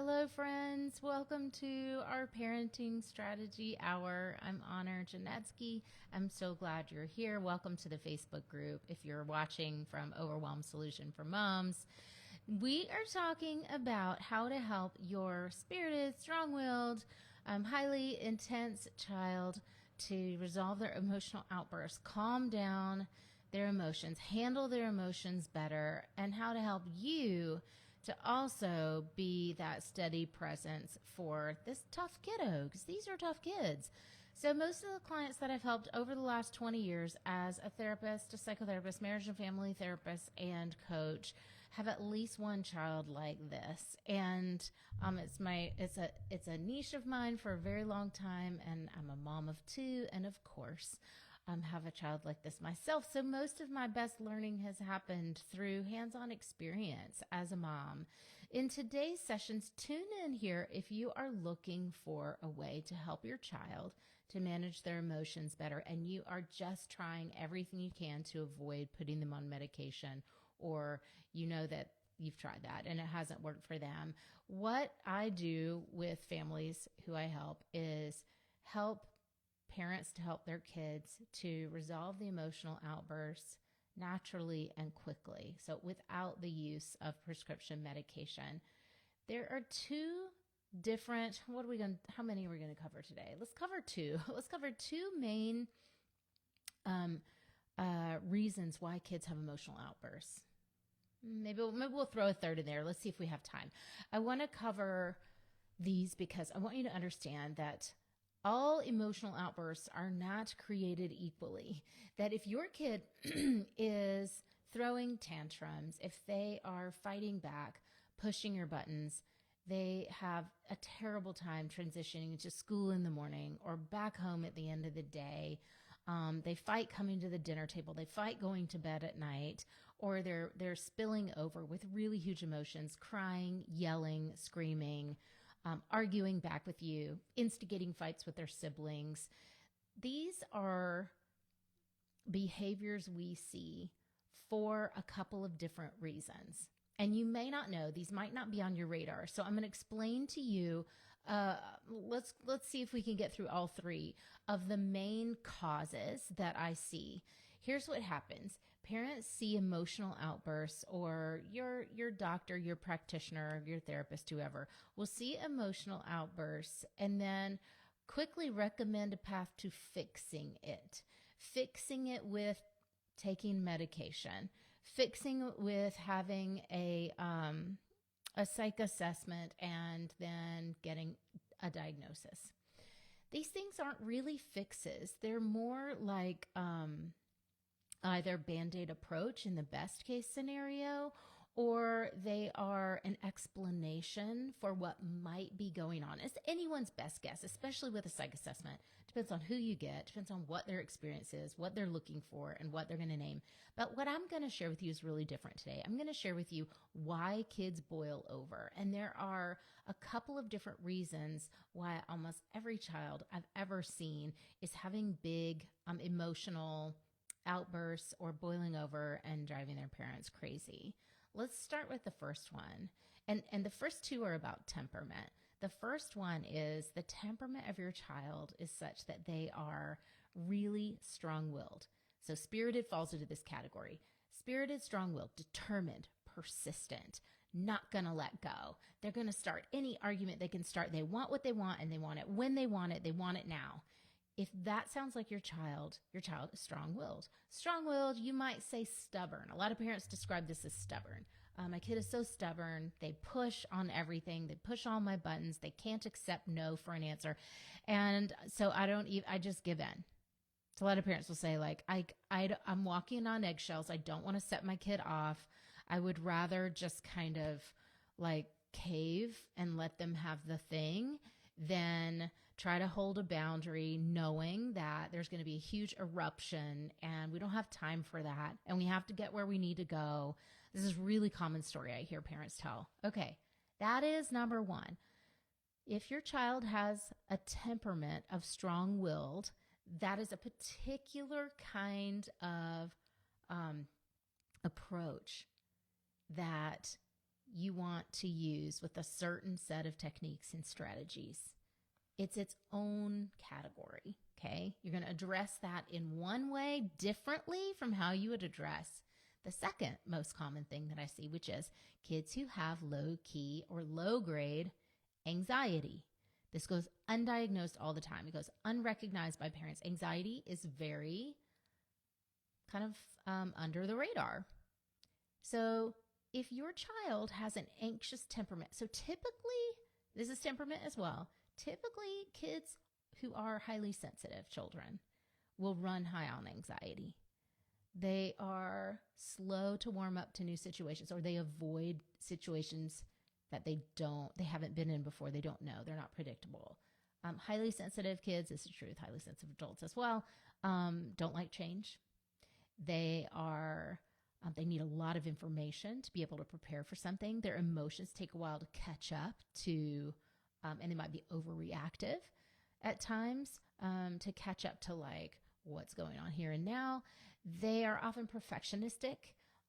Hello, friends. Welcome to our Parenting Strategy Hour. I'm Honor Janetsky. I'm so glad you're here. Welcome to the Facebook group. If you're watching from Overwhelmed Solution for Moms, we are talking about how to help your spirited, strong-willed, highly intense child to resolve their emotional outbursts, calm down their emotions, handle their emotions better, and how to help you to also be that steady presence for this tough kiddo, because these are tough kids. So most of the clients that I've helped over the last 20 years as a therapist, a psychotherapist, marriage and family therapist, and coach have at least one child like this. And it's a niche of mine for a very long time, and I'm a mom of two, and of course, have a child like this myself. So most of my best learning has happened through hands-on experience as a mom. In today's sessions, tune in here if you are looking for a way to help your child to manage their emotions better, and you are just trying everything you can to avoid putting them on medication, or you know that you've tried that and it hasn't worked for them. What I do with families who I help is help parents to help their kids to resolve the emotional outbursts naturally and quickly, so without the use of prescription medication. There are two different, how many are we going to cover today? Let's cover two. Let's cover two main reasons why kids have emotional outbursts. Maybe we'll throw a third in there. Let's see if we have time. I want to cover these because I want you to understand that all emotional outbursts are not created equally. That if your kid is throwing tantrums, if they are fighting back, pushing your buttons, they have a terrible time transitioning to school in the morning or back home at the end of the day. They fight coming to the dinner table. They fight going to bed at night, or they're spilling over with really huge emotions, crying, yelling, screaming, arguing back with you, instigating fights with their siblings. These are behaviors we see for a couple of different reasons. And you may not know, these might not be on your radar. So I'm going to explain to you, let's see if we can get through all three of the main causes that I see. Here's what happens. Parents see emotional outbursts, or your doctor, your practitioner, your therapist, whoever, will see emotional outbursts and then quickly recommend a path to fixing it. Fixing it with taking medication. Fixing it with having a psych assessment and then getting a diagnosis. These things aren't really fixes. They're more like either Band-Aid approach in the best case scenario, or they are an explanation for what might be going on. It's anyone's best guess, especially with a psych assessment. Depends on who you get, depends on what their experience is, what they're looking for, and what they're going to name. But what I'm going to share with you is really different today. I'm going to share with you why kids boil over. And there are a couple of different reasons why almost every child I've ever seen is having big emotional outbursts or boiling over and driving their parents crazy. Let's start with the first one. And the first two are about temperament. The first one is the temperament of your child is such that they are really strong-willed. So spirited falls into this category. Spirited, strong-willed, determined, persistent, not going to let go. They're going to start any argument they can start. They want what they want, and they want it when they want it now. If that sounds like your child is strong-willed. Strong-willed, you might say stubborn. A lot of parents describe this as stubborn. My kid is so stubborn. They push on everything. They push all my buttons. They can't accept no for an answer. And so I just give in. So a lot of parents will say, like, I'm walking on eggshells. I don't want to set my kid off. I would rather just kind of like cave and let them have the thing than try to hold a boundary knowing that there's going to be a huge eruption and we don't have time for that and we have to get where we need to go. This is a really common story I hear parents tell. Okay, that is number one. If your child has a temperament of strong-willed, that is a particular kind of approach that you want to use with a certain set of techniques and strategies. It's its own category, okay? You're going to address that in one way differently from how you would address the second most common thing that I see, which is kids who have low key or low grade anxiety. This goes undiagnosed all the time. It goes unrecognized by parents. Anxiety is very kind of under the radar. So if your child has an anxious temperament, so typically, this is temperament as well, typically kids who are highly sensitive children will run high on anxiety. They are slow to warm up to new situations, or they avoid situations that they haven't been in before. They don't know. They're not predictable. Highly sensitive kids, this is true with highly sensitive adults as well, don't like change. They need a lot of information to be able to prepare for something. Their emotions take a while to catch up to, and they might be overreactive at times to catch up to like what's going on here and now. They are often perfectionistic,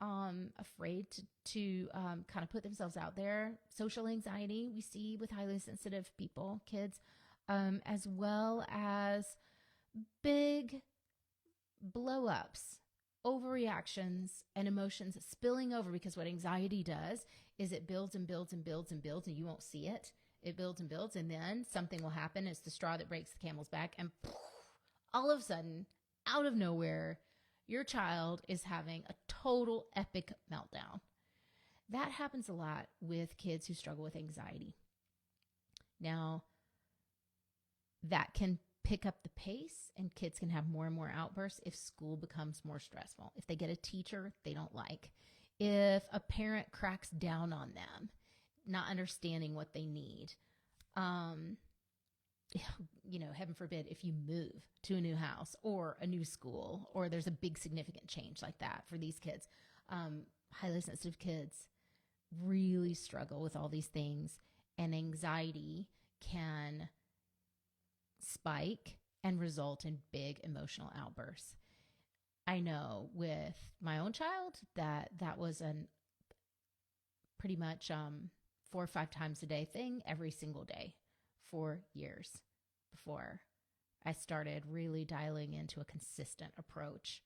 afraid to kind of put themselves out there. Social anxiety we see with highly sensitive people, kids, as well as big blow-ups, overreactions, and emotions spilling over, because what anxiety does is it builds and builds and builds and builds, and you won't see it. It builds and builds, and then something will happen. It's the straw that breaks the camel's back, and all of a sudden, out of nowhere, your child is having a total epic meltdown. That happens a lot with kids who struggle with anxiety. Now, that can pick up the pace, and kids can have more and more outbursts if school becomes more stressful. If they get a teacher they don't like. If a parent cracks down on them, not understanding what they need. Heaven forbid, if you move to a new house or a new school, or there's a big significant change like that for these kids. Highly sensitive kids really struggle with all these things, and anxiety can spike and result in big emotional outbursts. I know with my own child that was pretty much 4 or 5 times a day thing every single day for years before I started really dialing into a consistent approach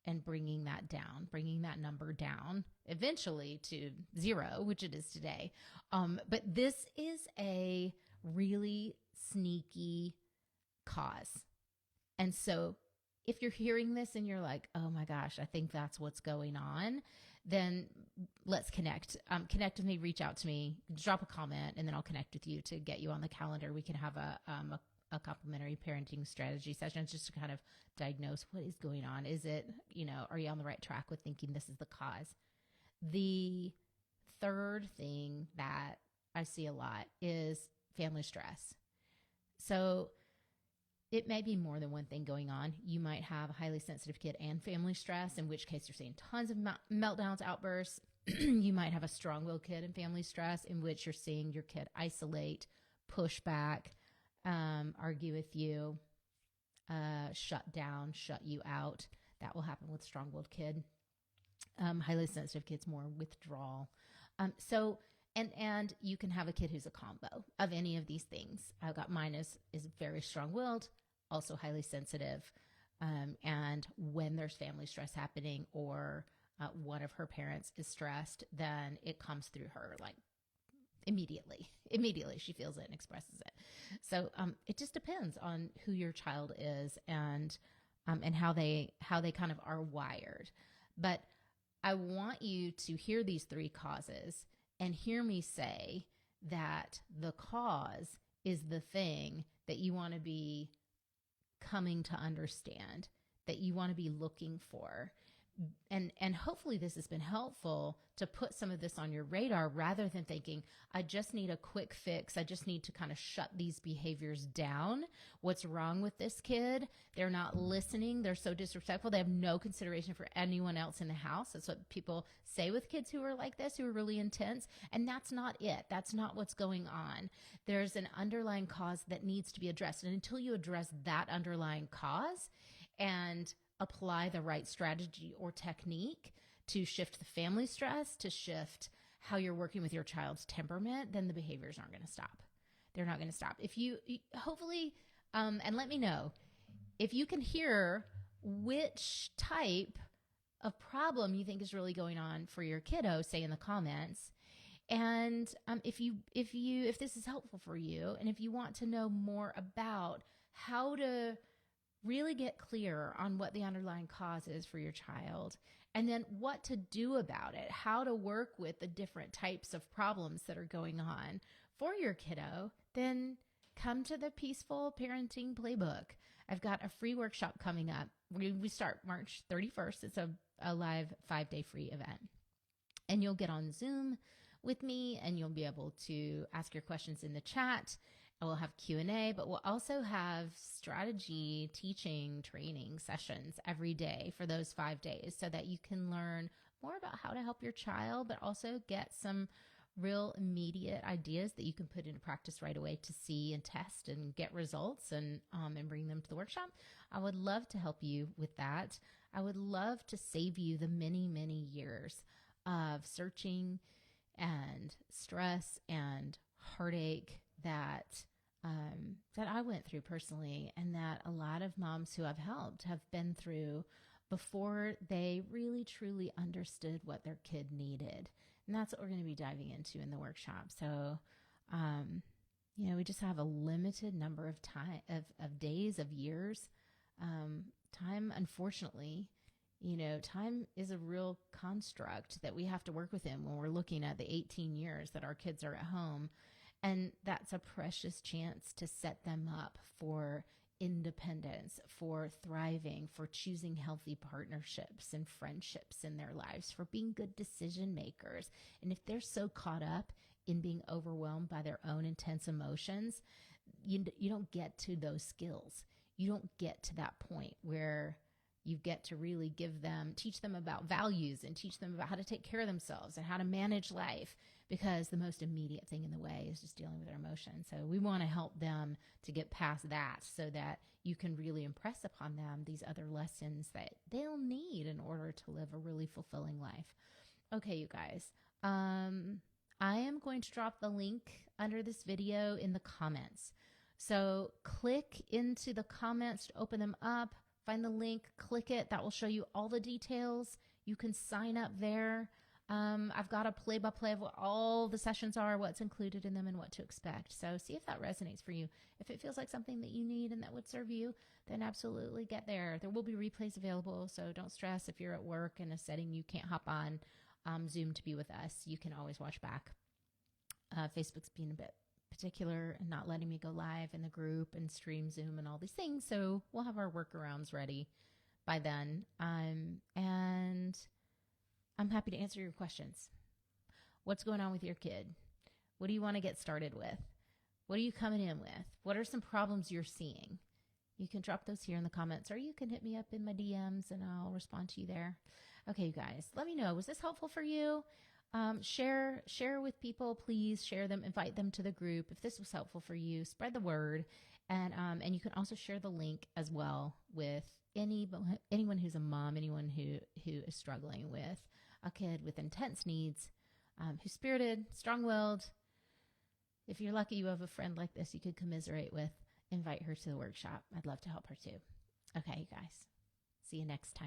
and bringing that number down eventually to 0, which it is today. But this is a really sneaky cause. And so if you're hearing this and you're like, oh my gosh, I think that's what's going on, then let's connect. Connect with me, reach out to me, drop a comment, and then I'll connect with you to get you on the calendar. We can have a complimentary parenting strategy session just to kind of diagnose what is going on. Is it, are you on the right track with thinking this is the cause? The third thing that I see a lot is family stress. So it may be more than one thing going on. You might have a highly sensitive kid and family stress, in which case you're seeing tons of meltdowns, outbursts. You might have a strong-willed kid and family stress, in which you're seeing your kid isolate, push back, argue with you, shut down, shut you out. That will happen with strong-willed kid. Highly sensitive kids, more withdrawal. And you can have a kid who's a combo of any of these things. I've got mine is very strong-willed, also highly sensitive. And when there's family stress happening, or one of her parents is stressed, then it comes through her like immediately she feels it and expresses it. So it just depends on who your child is and how they kind of are wired. But I want you to hear these 3 causes and hear me say that the cause is the thing that you want to be coming to understand, that you want to be looking for. And hopefully this has been helpful to put some of this on your radar, rather than thinking, I just need a quick fix. I just need to kind of shut these behaviors down. What's wrong with this kid? They're not listening. They're so disrespectful. They have no consideration for anyone else in the house. That's what people say with kids who are like this, who are really intense. And that's not it. That's not what's going on. There's an underlying cause that needs to be addressed. And until you address that underlying cause and apply the right strategy or technique to shift the family stress, to shift how you're working with your child's temperament, then the behaviors aren't going to stop. They're not going to stop. If you hopefully, and let me know if you can hear which type of problem you think is really going on for your kiddo, say in the comments. And if this is helpful for you, and if you want to know more about how to really get clear on what the underlying cause is for your child, and then what to do about it, how to work with the different types of problems that are going on for your kiddo, then come to the Peaceful Parenting Playbook. I've got a free workshop coming up. We start March 31st. It's a live 5-day free event. And you'll get on Zoom with me, and you'll be able to ask your questions in the chat. And we'll have Q&A, but we'll also have strategy teaching training sessions every day for those 5 days so that you can learn more about how to help your child, but also get some real immediate ideas that you can put into practice right away to see and test and get results and bring them to the workshop. I would love to help you with that. I would love to save you the many, many years of searching and stress and heartache that I went through personally, and that a lot of moms who I've helped have been through before they really truly understood what their kid needed. And that's what we're going to be diving into in the workshop. So, we just have a limited number of time of days, of years. Time, unfortunately, time is a real construct that we have to work within when we're looking at the 18 years that our kids are at home. And that's a precious chance to set them up for independence, for thriving, for choosing healthy partnerships and friendships in their lives, for being good decision makers. And if they're so caught up in being overwhelmed by their own intense emotions, you don't get to those skills. You don't get to that point where you get to really teach them about values and teach them about how to take care of themselves and how to manage life, because the most immediate thing in the way is just dealing with their emotions. So we want to help them to get past that so that you can really impress upon them these other lessons that they'll need in order to live a really fulfilling life. Okay, you guys, I am going to drop the link under this video in the comments. So click into the comments to open them up. Find the link, click it. That will show you all the details. You can sign up there. I've got a play-by-play of what all the sessions are, what's included in them, and what to expect. So see if that resonates for you. If it feels like something that you need and that would serve you, then absolutely get there. There will be replays available, so don't stress if you're at work in a setting you can't hop on Zoom to be with us. You can always watch back. Facebook's being a bit particular and not letting me go live in the group and stream Zoom and all these things. So we'll have our workarounds ready by then. And I'm happy to answer your questions. What's going on with your kid? What do you want to get started with? What are you coming in with? What are some problems you're seeing? You can drop those here in the comments, or you can hit me up in my DMs and I'll respond to you there. Okay, you guys, let me know. Was this helpful for you? Share with people, please share them, invite them to the group. If this was helpful for you, spread the word. And you can also share the link as well with anyone who's a mom, anyone who is struggling with a kid with intense needs, who's spirited, strong-willed. If you're lucky you have a friend like this you could commiserate with, invite her to the workshop. I'd love to help her too. Okay, you guys. See you next time.